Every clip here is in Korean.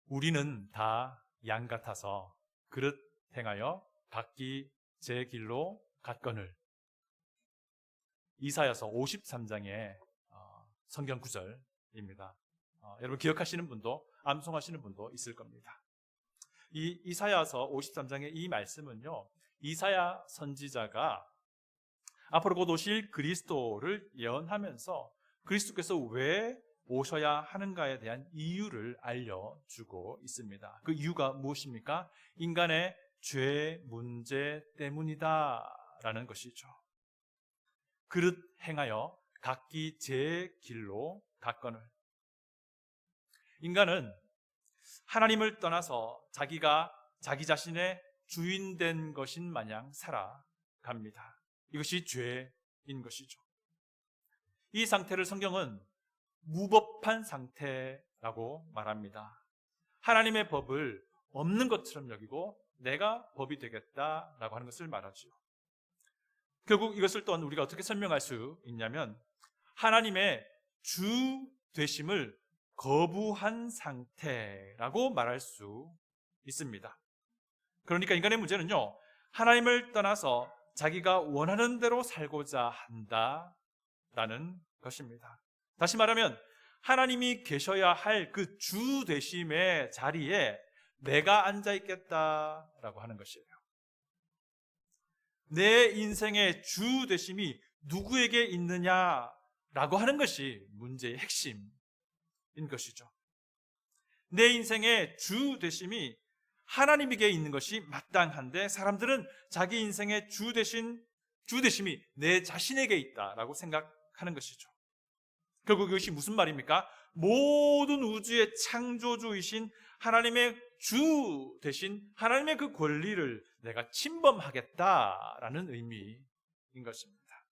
우리는 다 양 같아서 그릇 행하여 각기 제 길로 갔거늘. 이사야서 53장의 성경 구절입니다. 여러분 기억하시는 분도 암송하시는 분도 있을 겁니다. 이 이사야서 53장의 이 말씀은요, 이사야 선지자가 앞으로 곧 오실 그리스도를 예언하면서 그리스도께서 왜 오셔야 하는가에 대한 이유를 알려주고 있습니다. 그 이유가 무엇입니까? 인간의 죄 문제 때문이다 라는 것이죠. 그릇 행하여 각기 제 길로 갔거늘. 인간은 하나님을 떠나서 자기가 자기 자신의 주인 된 것인 마냥 살아갑니다. 이것이 죄인 것이죠. 이 상태를 성경은 무법한 상태라고 말합니다. 하나님의 법을 없는 것처럼 여기고 내가 법이 되겠다라고 하는 것을 말하죠. 결국 이것을 또한 우리가 어떻게 설명할 수 있냐면 하나님의 주 되심을 거부한 상태라고 말할 수 있습니다. 그러니까 인간의 문제는요, 하나님을 떠나서 자기가 원하는 대로 살고자 한다라는 것입니다. 다시 말하면 하나님이 계셔야 할 그 주 되심의 자리에 내가 앉아 있겠다라고 하는 것이에요. 내 인생의 주 되심이 누구에게 있느냐라고 하는 것이 문제의 핵심인 것이죠. 내 인생의 주 되심이 하나님에게 있는 것이 마땅한데 사람들은 자기 인생의 주 되심이 내 자신에게 있다라고 생각하는 것이죠. 결국 이것이 무슨 말입니까? 모든 우주의 창조주이신 하나님의 주 대신 하나님의 그 권리를 내가 침범하겠다라는 의미인 것입니다.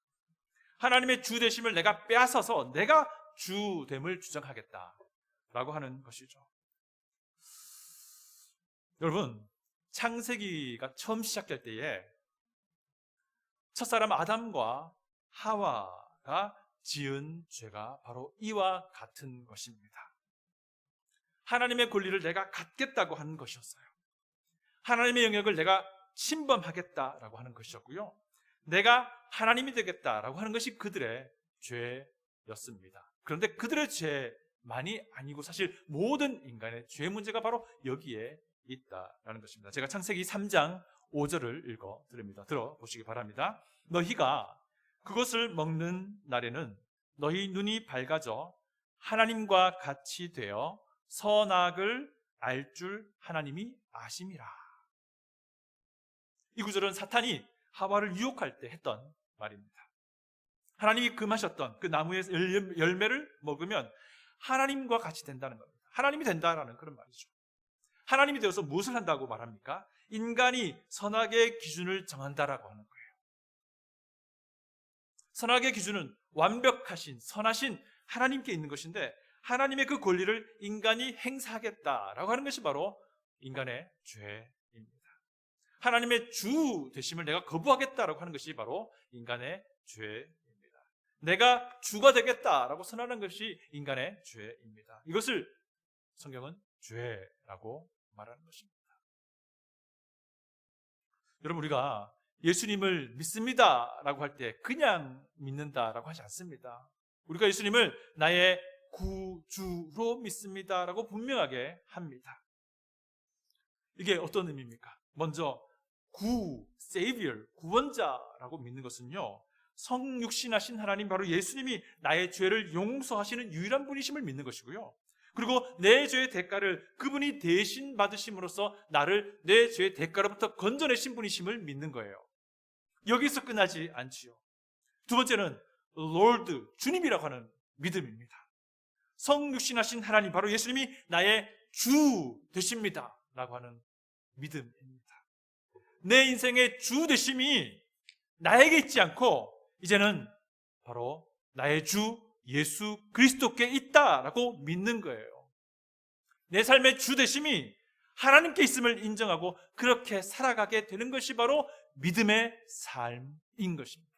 하나님의 주 되심을 내가 빼앗아서 내가 주됨을 주장하겠다라고 하는 것이죠. 여러분, 창세기가 처음 시작될 때에 첫사람 아담과 하와가 지은 죄가 바로 이와 같은 것입니다. 하나님의 권리를 내가 갖겠다고 하는 것이었어요. 하나님의 영역을 내가 침범하겠다라고 하는 것이었고요. 내가 하나님이 되겠다라고 하는 것이 그들의 죄였습니다. 그런데 그들의 죄만이 아니고 사실 모든 인간의 죄 문제가 바로 여기에 있다라는 것입니다. 제가 창세기 3장 5절을 읽어 드립니다. 들어보시기 바랍니다. 너희가 그것을 먹는 날에는 너희 눈이 밝아져 하나님과 같이 되어 선악을 알 줄 하나님이 아심이라. 이 구절은 사탄이 하와를 유혹할 때 했던 말입니다. 하나님이 금하셨던 그 나무의 열매를 먹으면 하나님과 같이 된다는 겁니다. 하나님이 된다라는 그런 말이죠. 하나님이 되어서 무엇을 한다고 말합니까? 인간이 선악의 기준을 정한다라고 하는 거예요. 선악의 기준은 완벽하신 선하신 하나님께 있는 것인데 하나님의 그 권리를 인간이 행사하겠다라고 하는 것이 바로 인간의 죄입니다. 하나님의 주 되심을 내가 거부하겠다라고 하는 것이 바로 인간의 죄입니다. 내가 주가 되겠다라고 선언하는 것이 인간의 죄입니다. 이것을 성경은 죄라고 말하는 것입니다. 여러분, 우리가 예수님을 믿습니다라고 할 때 그냥 믿는다라고 하지 않습니다. 우리가 예수님을 나의 구주로 믿습니다라고 분명하게 합니다. 이게 어떤 의미입니까? 먼저 Savior, 구원자라고 믿는 것은요, 성육신하신 하나님 바로 예수님이 나의 죄를 용서하시는 유일한 분이심을 믿는 것이고요. 그리고 내 죄의 대가를 그분이 대신 받으심으로써 나를 내 죄의 대가로부터 건져내신 분이심을 믿는 거예요. 여기서 끝나지 않지요. 두 번째는 Lord, 주님이라고 하는 믿음입니다. 성육신하신 하나님 바로 예수님이 나의 주 되십니다 라고 하는 믿음입니다. 내 인생의 주 되심이 나에게 있지 않고 이제는 바로 나의 주 예수 그리스도께 있다라고 믿는 거예요. 내 삶의 주 되심이 하나님께 있음을 인정하고 그렇게 살아가게 되는 것이 바로 믿음의 삶인 것입니다.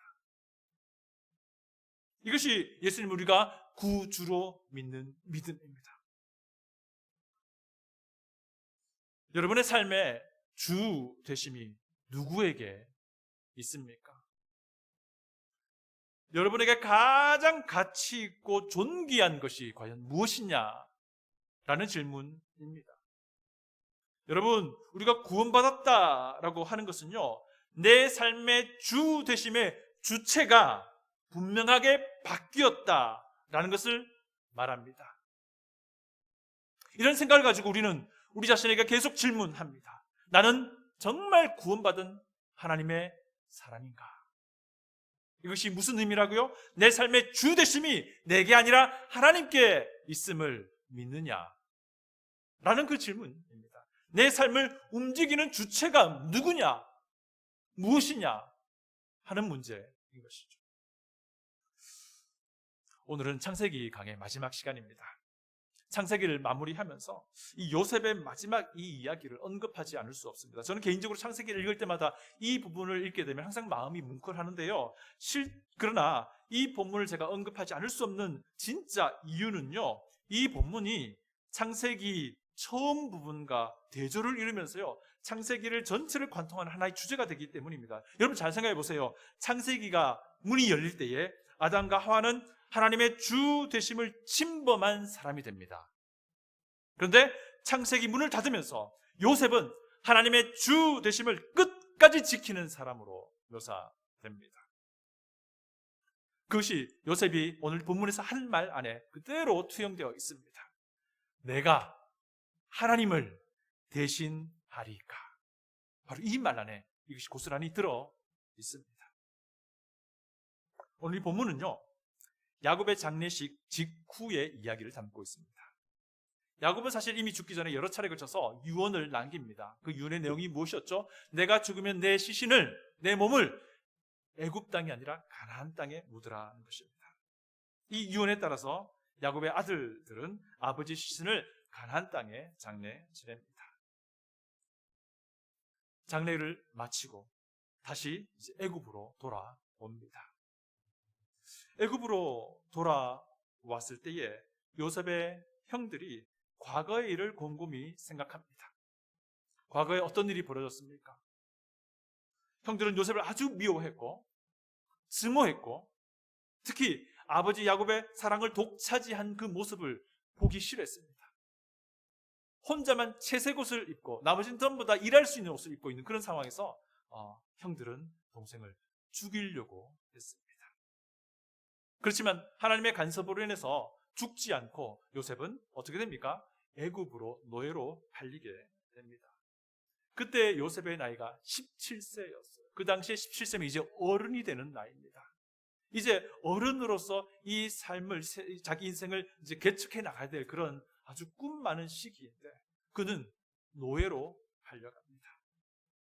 이것이 예수님 우리가 구주로 믿는 믿음입니다. 여러분의 삶에 주 되심이 누구에게 있습니까? 여러분에게 가장 가치 있고 존귀한 것이 과연 무엇이냐라는 질문입니다. 여러분, 우리가 구원받았다라고 하는 것은요, 내 삶의 주 되심의 주체가 분명하게 바뀌었다라는 것을 말합니다. 이런 생각을 가지고 우리는 우리 자신에게 계속 질문합니다. 나는 정말 구원받은 하나님의 사람인가? 이것이 무슨 의미라고요? 내 삶의 주 되심이 내게 아니라 하나님께 있음을 믿느냐? 라는 그 질문입니다. 내 삶을 움직이는 주체가 누구냐? 무엇이냐? 하는 문제인 것이죠. 오늘은 창세기 강의 마지막 시간입니다. 창세기를 마무리하면서 이 요셉의 마지막 이 이야기를 언급하지 않을 수 없습니다. 저는 개인적으로 창세기를 읽을 때마다 이 부분을 읽게 되면 항상 마음이 뭉클하는데요. 그러나 이 본문을 제가 언급하지 않을 수 없는 진짜 이유는요, 이 본문이 창세기 처음 부분과 대조를 이루면서요, 창세기를 전체를 관통하는 하나의 주제가 되기 때문입니다. 여러분 잘 생각해 보세요. 창세기가 문이 열릴 때에 아담과 하와는 하나님의 주 되심을 침범한 사람이 됩니다. 그런데 창세기 문을 닫으면서 요셉은 하나님의 주 되심을 끝까지 지키는 사람으로 묘사됩니다. 그것이 요셉이 오늘 본문에서 한 말 안에 그대로 투영되어 있습니다. 내가 하나님을 대신하리까. 바로 이 말 안에 이것이 고스란히 들어 있습니다. 오늘 이 본문은요, 야곱의 장례식 직후의 이야기를 담고 있습니다. 야곱은 사실 이미 죽기 전에 여러 차례 걸쳐서 유언을 남깁니다. 그 유언의 내용이 무엇이었죠? 내가 죽으면 내 시신을, 내 몸을 애굽 땅이 아니라 가나안 땅에 묻으라는 것입니다. 이 유언에 따라서 야곱의 아들들은 아버지 시신을 가나안 땅에 장례 지냅니다. 장례를 마치고 다시 이제 애굽으로 돌아옵니다. 애굽으로 돌아왔을 때에 요셉의 형들이 과거의 일을 곰곰이 생각합니다. 과거에 어떤 일이 벌어졌습니까? 형들은 요셉을 아주 미워했고 증오했고 특히 아버지 야곱의 사랑을 독차지한 그 모습을 보기 싫어했습니다. 혼자만 채색 옷을 입고 나머지는 전부 다 일할 수 있는 옷을 입고 있는 그런 상황에서 형들은 동생을 죽이려고 했습니다. 그렇지만 하나님의 간섭으로 인해서 죽지 않고 요셉은 어떻게 됩니까? 애굽으로 노예로 팔리게 됩니다. 그때 요셉의 나이가 17세였어요. 그 당시에 17세면 이제 어른이 되는 나이입니다. 이제 어른으로서 이 삶을, 자기 인생을 이제 개척해 나가야 될 그런 아주 꿈 많은 시기인데 그는 노예로 팔려갑니다.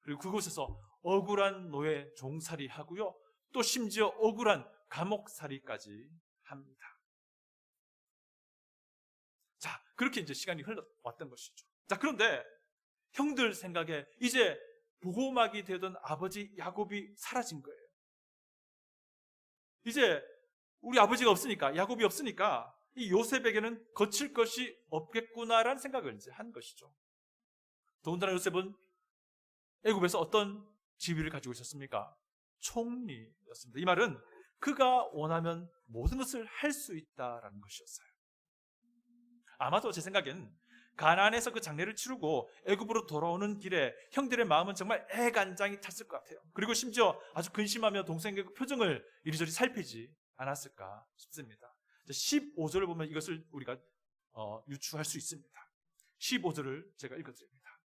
그리고 그곳에서 억울한 노예 종살이 하고요. 또 심지어 억울한 감옥살이까지 합니다. 자, 그렇게 이제 시간이 흘러왔던 것이죠. 자, 그런데 형들 생각에 이제 보호막이 되던 아버지 야곱이 사라진 거예요. 이제 우리 아버지가 없으니까, 야곱이 없으니까 이 요셉에게는 거칠 것이 없겠구나라는 생각을 이제 한 것이죠. 더군다나 요셉은 애굽에서 어떤 지위를 가지고 있었습니까? 총리였습니다. 이 말은 그가 원하면 모든 것을 할 수 있다라는 것이었어요. 아마도 제 생각엔 가나안에서 그 장례를 치르고 애굽으로 돌아오는 길에 형들의 마음은 정말 애간장이 탔을 것 같아요. 그리고 심지어 아주 근심하며 동생의 그 표정을 이리저리 살피지 않았을까 싶습니다. 15절을 보면 이것을 우리가 유추할 수 있습니다. 15절을 제가 읽어드립니다.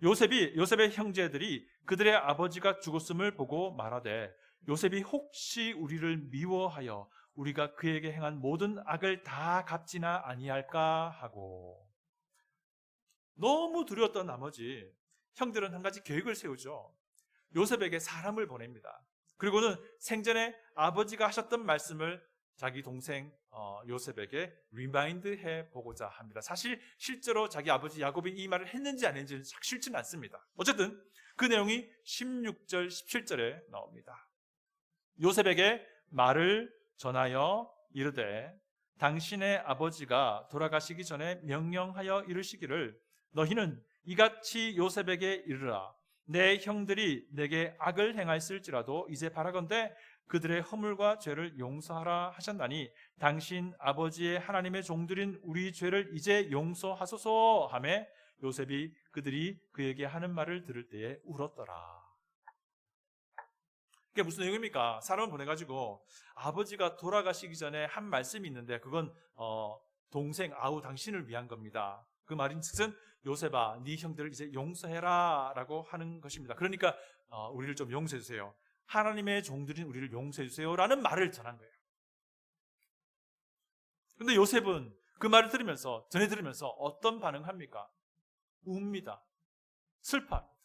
요셉의 형제들이 그들의 아버지가 죽었음을 보고 말하되 요셉이 혹시 우리를 미워하여 우리가 그에게 행한 모든 악을 다 갚지나 아니할까 하고 너무 두려웠던 나머지 형들은 한 가지 계획을 세우죠. 요셉에게 사람을 보냅니다. 그리고는 생전에 아버지가 하셨던 말씀을 자기 동생 요셉에게 리마인드해 보고자 합니다. 사실 실제로 자기 아버지 야곱이 이 말을 했는지 안 했는지 싫지는 않습니다. 어쨌든 그 내용이 16절, 17절에 나옵니다. 요셉에게 말을 전하여 이르되 당신의 아버지가 돌아가시기 전에 명령하여 이르시기를 너희는 이같이 요셉에게 이르라. 내 형들이 내게 악을 행하였을지라도 이제 바라건대 그들의 허물과 죄를 용서하라 하셨나니 당신 아버지의 하나님의 종들인 우리 죄를 이제 용서하소서 하매 요셉이 그들이 그에게 하는 말을 들을 때에 울었더라. 그게 무슨 내용입니까? 사람을 보내가지고 아버지가 돌아가시기 전에 한 말씀이 있는데 그건 동생 아우 당신을 위한 겁니다. 그 말인즉슨 요셉아 네 형들을 이제 용서해라 라고 하는 것입니다. 그러니까 우리를 좀 용서해 주세요. 하나님의 종들인 우리를 용서해 주세요 라는 말을 전한 거예요. 그런데 요셉은 그 말을 전해 들으면서 어떤 반응을 합니까? 웁니다. 슬퍼합니다.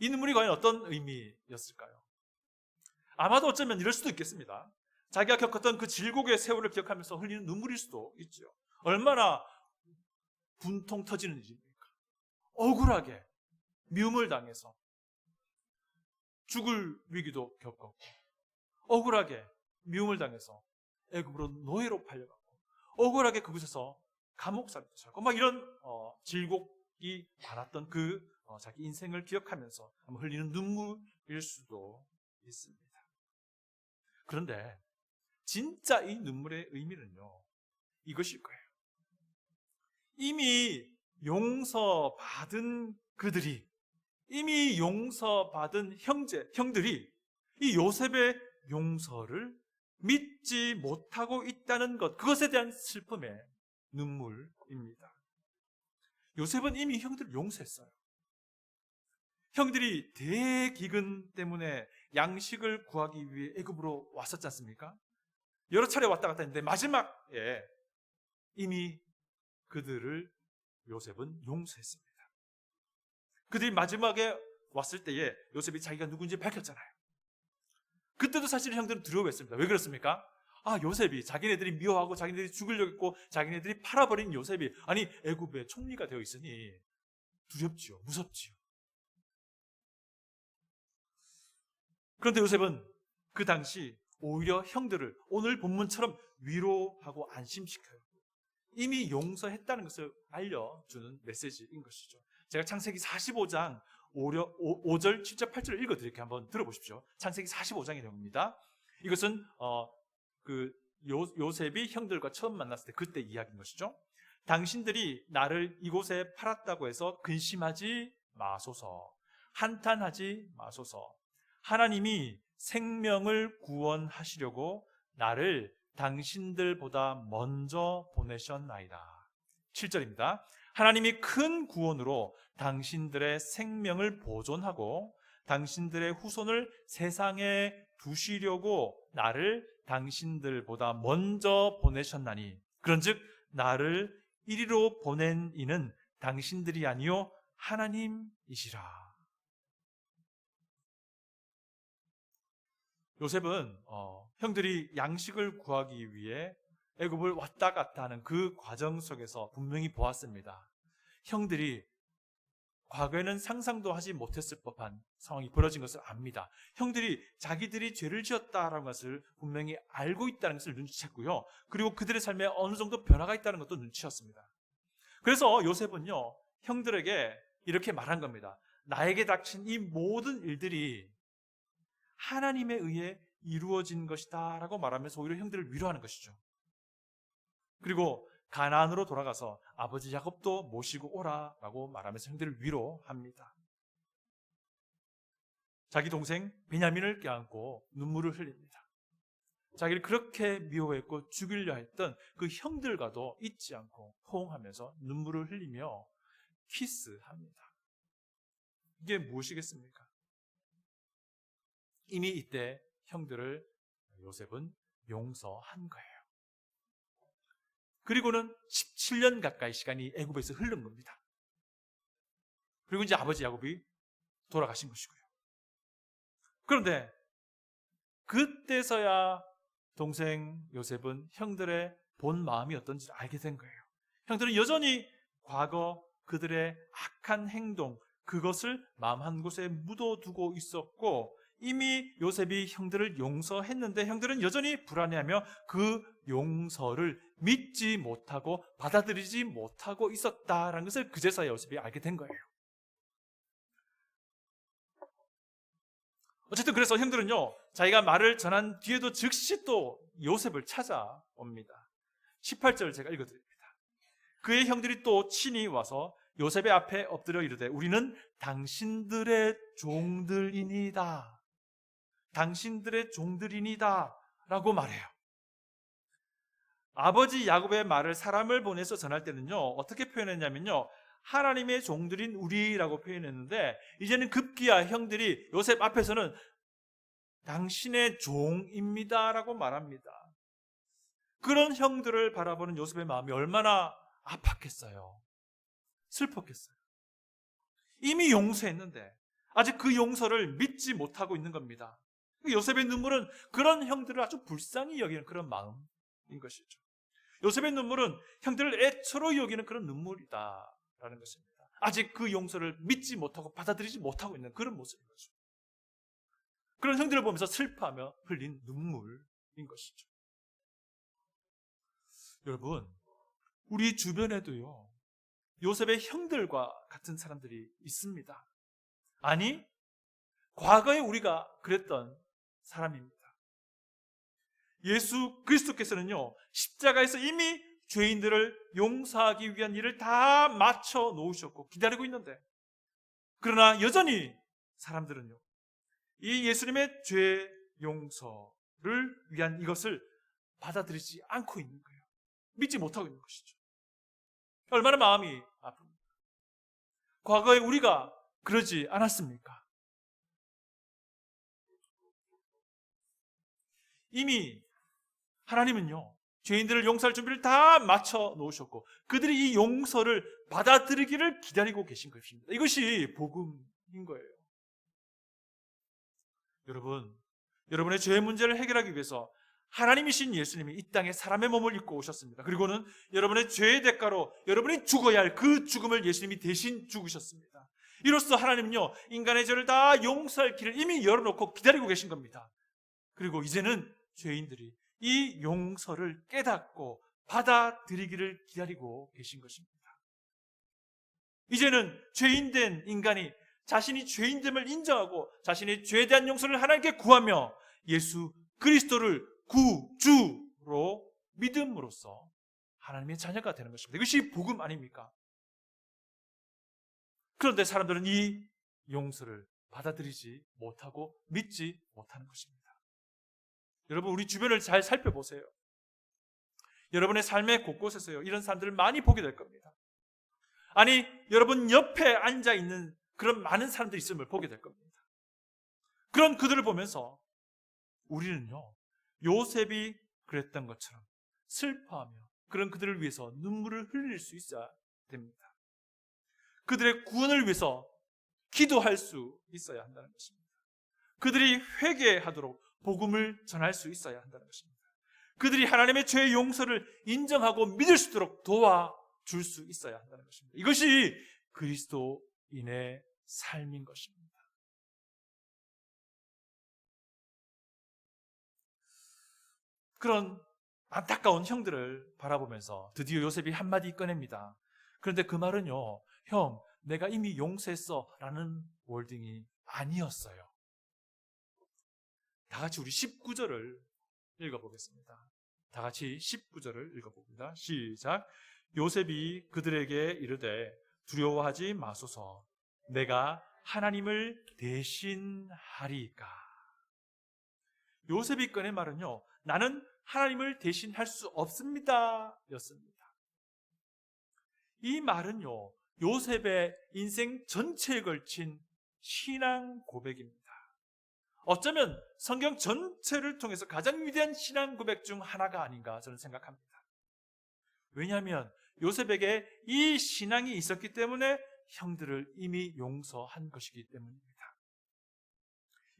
이 눈물이 과연 어떤 의미였을까요? 아마도 어쩌면 이럴 수도 있겠습니다. 자기가 겪었던 그 질곡의 세월을 기억하면서 흘리는 눈물일 수도 있죠. 얼마나 분통 터지는 일입니까? 억울하게 미움을 당해서 죽을 위기도 겪었고 억울하게 미움을 당해서 애굽으로 노예로 팔려갔고 억울하게 그곳에서 감옥살이도 살고 막 이런 질곡이 많았던 그 자기 인생을 기억하면서 흘리는 눈물일 수도 있습니다. 그런데 진짜 이 눈물의 의미는요, 이것일 거예요. 이미 용서받은 그들이, 이미 용서받은 형들이 이 요셉의 용서를 믿지 못하고 있다는 것, 그것에 대한 슬픔의 눈물입니다. 요셉은 이미 형들을 용서했어요. 형들이 대기근 때문에 양식을 구하기 위해 애굽으로 왔었지 않습니까? 여러 차례 왔다 갔다 했는데 마지막에 이미 그들을 요셉은 용서했습니다. 그들이 마지막에 왔을 때에 요셉이 자기가 누군지 밝혔잖아요. 그때도 사실 형들은 두려워했습니다. 왜 그렇습니까? 요셉이 자기네들이 미워하고 자기네들이 죽으려고 했고 자기네들이 팔아버린 요셉이 아니 애굽의 총리가 되어 있으니 두렵지요. 무섭지요. 그런데 요셉은 그 당시 오히려 형들을 오늘 본문처럼 위로하고 안심시켜요. 이미 용서했다는 것을 알려주는 메시지인 것이죠. 제가 창세기 45장 5절, 7절, 8절을 읽어드릴게요. 한번 들어보십시오. 창세기 45장의 내용입니다. 이것은 요셉이 형들과 처음 만났을 때 그때 이야기인 것이죠. 당신들이 나를 이곳에 팔았다고 해서 근심하지 마소서, 한탄하지 마소서. 하나님이 생명을 구원하시려고 나를 당신들보다 먼저 보내셨나이다. 7절입니다. 하나님이 큰 구원으로 당신들의 생명을 보존하고 당신들의 후손을 세상에 두시려고 나를 당신들보다 먼저 보내셨나니 그런즉 나를 이리로 보낸 이는 당신들이 아니요 하나님이시라. 요셉은 형들이 양식을 구하기 위해 애굽을 왔다 갔다 하는 그 과정 속에서 분명히 보았습니다. 형들이 과거에는 상상도 하지 못했을 법한 상황이 벌어진 것을 압니다. 형들이 자기들이 죄를 지었다는 것을 분명히 알고 있다는 것을 눈치챘고요. 그리고 그들의 삶에 어느 정도 변화가 있다는 것도 눈치챘습니다. 그래서 요셉은요, 형들에게 이렇게 말한 겁니다. 나에게 닥친 이 모든 일들이 하나님에 의해 이루어진 것이다 라고 말하면서 오히려 형들을 위로하는 것이죠. 그리고 가나안으로 돌아가서 아버지 야곱도 모시고 오라 라고 말하면서 형들을 위로합니다. 자기 동생 베냐민을 껴안고 눈물을 흘립니다. 자기를 그렇게 미워했고 죽이려 했던 그 형들과도 잊지 않고 호응하면서 눈물을 흘리며 키스합니다. 이게 무엇이겠습니까? 이미 이때 형들을 요셉은 용서한 거예요. 그리고는 17년 가까이 시간이 애굽에서 흐른 겁니다. 그리고 이제 아버지 야곱이 돌아가신 것이고요. 그런데 그때서야 동생 요셉은 형들의 본 마음이 어떤지 알게 된 거예요. 형들은 여전히 과거 그들의 악한 행동, 그것을 마음 한 곳에 묻어두고 있었고 이미 요셉이 형들을 용서했는데 형들은 여전히 불안해하며 그 용서를 믿지 못하고 받아들이지 못하고 있었다라는 것을 그제서야 요셉이 알게 된 거예요. 어쨌든 그래서 형들은요, 자기가 말을 전한 뒤에도 즉시 또 요셉을 찾아옵니다. 18절을 제가 읽어드립니다. 그의 형들이 또 친히 와서 요셉의 앞에 엎드려 이르되 우리는 당신들의 종들이니다. 당신들의 종들이니다 라고 말해요. 아버지 야곱의 말을 사람을 보내서 전할 때는요, 어떻게 표현했냐면요, 하나님의 종들인 우리라고 표현했는데, 이제는 급기야 형들이 요셉 앞에서는 당신의 종입니다 라고 말합니다. 그런 형들을 바라보는 요셉의 마음이 얼마나 아팠겠어요. 슬펐겠어요. 이미 용서했는데 아직 그 용서를 믿지 못하고 있는 겁니다. 요셉의 눈물은 그런 형들을 아주 불쌍히 여기는 그런 마음인 것이죠. 요셉의 눈물은 형들을 애처로 여기는 그런 눈물이다라는 것입니다. 아직 그 용서를 믿지 못하고 받아들이지 못하고 있는 그런 모습인 거죠. 그런 형들을 보면서 슬퍼하며 흘린 눈물인 것이죠. 여러분, 우리 주변에도요, 요셉의 형들과 같은 사람들이 있습니다. 아니, 과거에 우리가 그랬던 사람입니다. 예수 그리스도께서는요, 십자가에서 이미 죄인들을 용서하기 위한 일을 다 마쳐 놓으셨고 기다리고 있는데, 그러나 여전히 사람들은요, 이 예수님의 죄 용서를 위한 이것을 받아들이지 않고 있는 거예요. 믿지 못하고 있는 것이죠. 얼마나 마음이 아픕니까? 과거에 우리가 그러지 않았습니까? 이미 하나님은요, 죄인들을 용서할 준비를 다 마쳐 놓으셨고 그들이 이 용서를 받아들이기를 기다리고 계신 것입니다. 이것이 복음인 거예요. 여러분, 여러분의 죄 문제를 해결하기 위해서 하나님이신 예수님이 이 땅에 사람의 몸을 입고 오셨습니다. 그리고는 여러분의 죄의 대가로 여러분이 죽어야 할 그 죽음을 예수님이 대신 죽으셨습니다. 이로써 하나님은요, 인간의 죄를 다 용서할 길을 이미 열어놓고 기다리고 계신 겁니다. 그리고 이제는 죄인들이 이 용서를 깨닫고 받아들이기를 기다리고 계신 것입니다. 이제는 죄인된 인간이 자신이 죄인됨을 인정하고 자신의 죄에 대한 용서를 하나님께 구하며 예수 그리스도를 구주로 믿음으로써 하나님의 자녀가 되는 것입니다. 이것이 복음 아닙니까? 그런데 사람들은 이 용서를 받아들이지 못하고 믿지 못하는 것입니다. 여러분, 우리 주변을 잘 살펴보세요. 여러분의 삶의 곳곳에서요, 이런 사람들을 많이 보게 될 겁니다. 아니, 여러분 옆에 앉아있는 그런 많은 사람들이 있음을 보게 될 겁니다. 그런 그들을 보면서 우리는요, 요셉이 그랬던 것처럼 슬퍼하며 그런 그들을 위해서 눈물을 흘릴 수 있어야 됩니다. 그들의 구원을 위해서 기도할 수 있어야 한다는 것입니다. 그들이 회개하도록 복음을 전할 수 있어야 한다는 것입니다. 그들이 하나님의 죄의 용서를 인정하고 믿을 수 있도록 도와줄 수 있어야 한다는 것입니다. 이것이 그리스도인의 삶인 것입니다. 그런 안타까운 형들을 바라보면서 드디어 요셉이 한마디 꺼냅니다. 그런데 그 말은요, 형, 내가 이미 용서했어 라는 월딩이 아니었어요. 다 같이 우리 19절을 읽어보겠습니다. 다 같이 19절을 읽어봅니다. 시작. 요셉이 그들에게 이르되 두려워하지 마소서, 내가 하나님을 대신하리까. 요셉이 꺼낸 말은요, 나는 하나님을 대신할 수 없습니다 였습니다. 이 말은요, 요셉의 인생 전체에 걸친 신앙 고백입니다. 어쩌면 성경 전체를 통해서 가장 위대한 신앙 고백 중 하나가 아닌가 저는 생각합니다. 왜냐하면 요셉에게 이 신앙이 있었기 때문에 형들을 이미 용서한 것이기 때문입니다.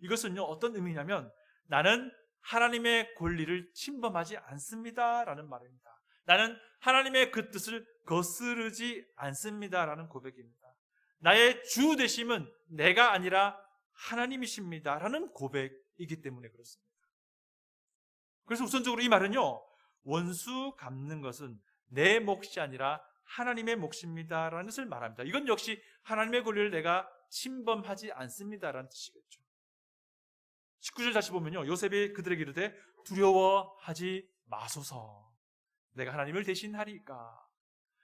이것은요, 어떤 의미냐면 나는 하나님의 권리를 침범하지 않습니다 라는 말입니다. 나는 하나님의 그 뜻을 거스르지 않습니다 라는 고백입니다. 나의 주 되심은 내가 아니라 하나님이십니다 라는 고백이기 때문에 그렇습니다. 그래서 우선적으로 이 말은요, 원수 갚는 것은 내 몫이 아니라 하나님의 몫입니다라는 것을 말합니다. 이건 역시 하나님의 권리를 내가 침범하지 않습니다라는 뜻이겠죠. 19절 다시 보면요, 요셉이 그들에게 이르되 두려워하지 마소서, 내가 하나님을 대신하리까.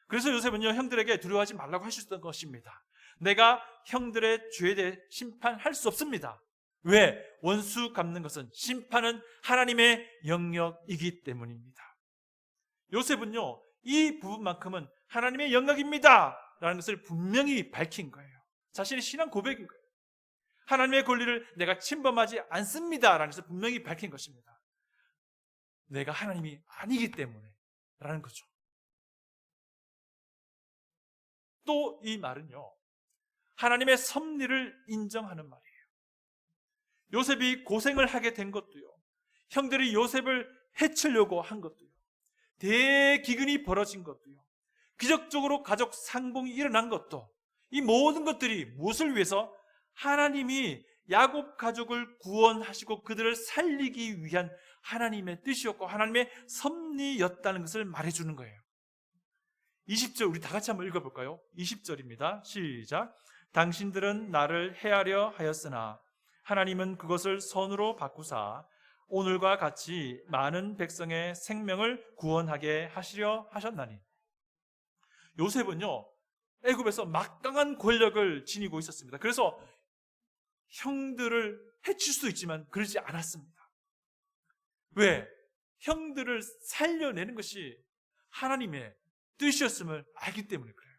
그래서 요셉은요, 형들에게 두려워하지 말라고 하셨던 것입니다. 내가 형들의 죄에 대해 심판할 수 없습니다. 왜? 원수 갚는 것은, 심판은 하나님의 영역이기 때문입니다. 요셉은요, 이 부분만큼은 하나님의 영역입니다 라는 것을 분명히 밝힌 거예요. 자신의 신앙 고백인 거예요. 하나님의 권리를 내가 침범하지 않습니다 라는 것을 분명히 밝힌 것입니다. 내가 하나님이 아니기 때문에 라는 거죠. 또 이 말은요, 하나님의 섭리를 인정하는 말이에요. 요셉이 고생을 하게 된 것도요, 형들이 요셉을 해치려고 한 것도요, 대기근이 벌어진 것도요, 기적적으로 가족 상봉이 일어난 것도, 이 모든 것들이 무엇을 위해서? 하나님이 야곱 가족을 구원하시고 그들을 살리기 위한 하나님의 뜻이었고 하나님의 섭리였다는 것을 말해주는 거예요. 20절 우리 다 같이 한번 읽어볼까요? 20절입니다. 시작. 당신들은 나를 해하려 하였으나 하나님은 그것을 선으로 바꾸사 오늘과 같이 많은 백성의 생명을 구원하게 하시려 하셨나니. 요셉은요, 애굽에서 막강한 권력을 지니고 있었습니다. 그래서 형들을 해칠 수도 있지만 그러지 않았습니다. 왜? 형들을 살려내는 것이 하나님의 뜻이었음을 알기 때문에 그래요.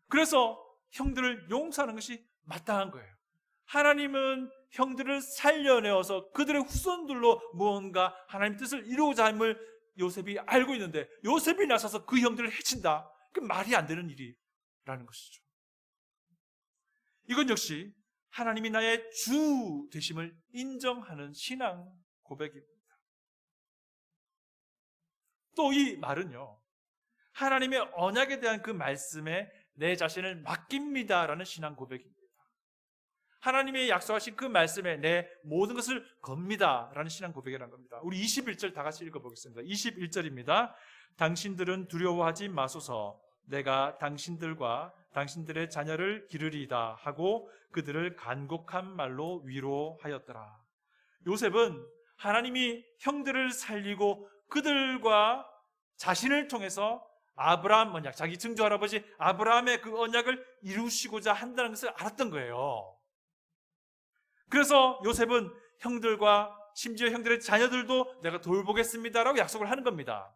그래서 형들을 용서하는 것이 마땅한 거예요. 하나님은 형들을 살려내어서 그들의 후손들로 무언가 하나님의 뜻을 이루고자 함을 요셉이 알고 있는데 요셉이 나서서 그 형들을 해친다? 그 말이 안 되는 일이라는 것이죠. 이건 역시 하나님이 나의 주 되심을 인정하는 신앙 고백입니다. 또 이 말은요, 하나님의 언약에 대한 그 말씀에 내 자신을 맡깁니다라는 신앙 고백입니다. 하나님의 약속하신 그 말씀에 내 모든 것을 겁니다라는 신앙 고백이라는 겁니다. 우리 21절 다 같이 읽어보겠습니다. 21절입니다. 당신들은 두려워하지 마소서, 내가 당신들과 당신들의 자녀를 기르리이다 하고 그들을 간곡한 말로 위로하였더라. 요셉은 하나님이 형들을 살리고 그들과 자신을 통해서 아브라함 언약, 자기 증조 할아버지 아브라함의 그 언약을 이루시고자 한다는 것을 알았던 거예요. 그래서 요셉은 형들과 심지어 형들의 자녀들도 내가 돌보겠습니다라고 약속을 하는 겁니다.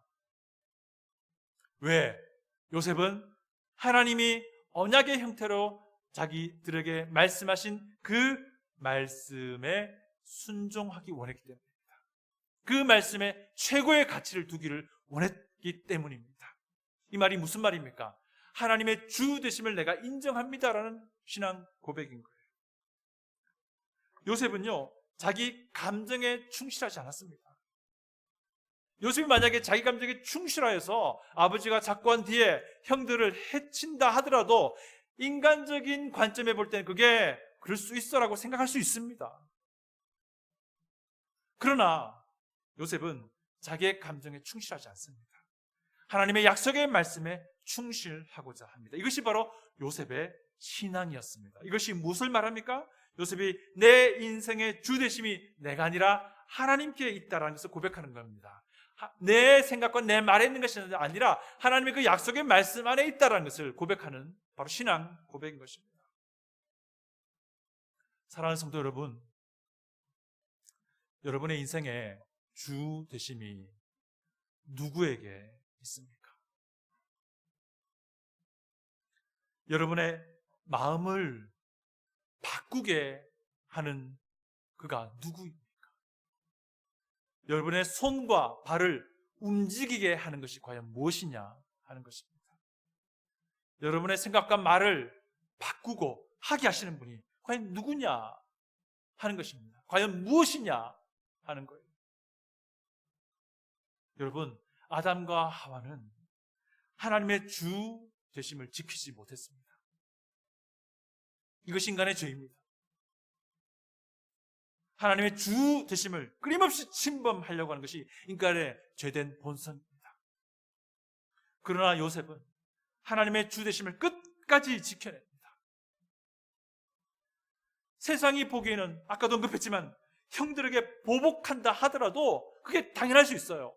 왜? 요셉은 하나님이 언약의 형태로 자기들에게 말씀하신 그 말씀에 순종하기 원했기 때문입니다. 그 말씀에 최고의 가치를 두기를 원했기 때문입니다. 이 말이 무슨 말입니까? 하나님의 주 되심을 내가 인정합니다라는 신앙 고백인 거예요. 요셉은요, 자기 감정에 충실하지 않았습니다. 요셉이 만약에 자기 감정에 충실하여서 아버지가 작고한 뒤에 형들을 해친다 하더라도 인간적인 관점에 볼 때는 그게 그럴 수 있어라고 생각할 수 있습니다. 그러나 요셉은 자기의 감정에 충실하지 않습니다. 하나님의 약속의 말씀에 충실하고자 합니다. 이것이 바로 요셉의 신앙이었습니다. 이것이 무엇을 말합니까? 요셉이 내 인생의 주 되심이 내가 아니라 하나님께 있다라는 것을 고백하는 겁니다. 내 생각과 내 말에 있는 것이 아니라 하나님의 그 약속의 말씀 안에 있다라는 것을 고백하는 바로 신앙 고백인 것입니다. 사랑하는 성도 여러분, 여러분의 인생에 주 되심이 누구에게 있습니까? 여러분의 마음을 바꾸게 하는 그가 누구입니까? 여러분의 손과 발을 움직이게 하는 것이 과연 무엇이냐 하는 것입니다. 여러분의 생각과 말을 바꾸고 하게 하시는 분이 과연 누구냐 하는 것입니다. 과연 무엇이냐 하는 거예요. 여러분, 아담과 하와는 하나님의 주 되심을 지키지 못했습니다. 이것이 인간의 죄입니다. 하나님의 주 되심을 끊임없이 침범하려고 하는 것이 인간의 죄된 본성입니다. 그러나 요셉은 하나님의 주 되심을 끝까지 지켜냅니다. 세상이 보기에는 아까도 언급했지만 형들에게 보복한다 하더라도 그게 당연할 수 있어요.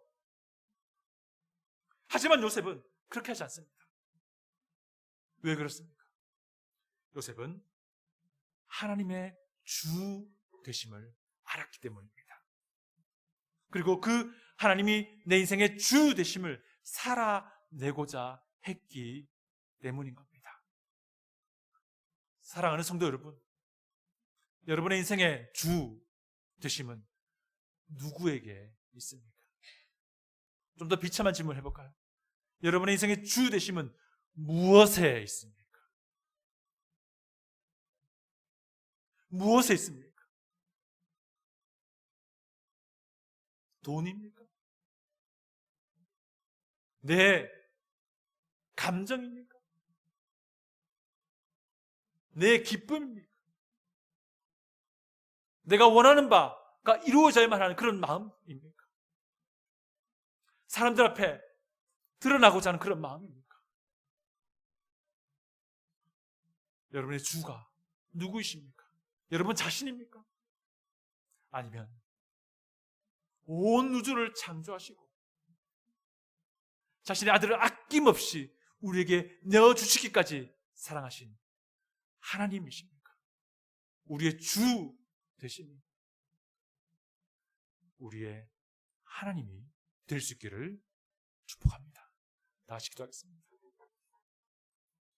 하지만 요셉은 그렇게 하지 않습니다. 왜 그렇습니까? 요셉은 하나님의 주 되심을 알았기 때문입니다. 그리고 그 하나님이 내 인생의 주 되심을 살아내고자 했기 때문인 겁니다. 사랑하는 성도 여러분, 여러분의 인생의 주 되심은 누구에게 있습니까? 좀 더 비참한 질문을 해볼까요? 여러분의 인생의 주 되심은 무엇에 있습니까? 무엇에 있습니까? 돈입니까? 내 감정입니까? 내 기쁨입니까? 내가 원하는 바가 이루어져야만 하는 그런 마음입니까? 사람들 앞에 드러나고자 하는 그런 마음입니까? 여러분의 주가 누구이십니까? 여러분 자신입니까? 아니면 온 우주를 창조하시고 자신의 아들을 아낌없이 우리에게 내어주시기까지 사랑하신 하나님이십니까? 우리의 주 되신 우리의 하나님이 될 수 있기를 축복합니다. 다 같이 기도하겠습니다.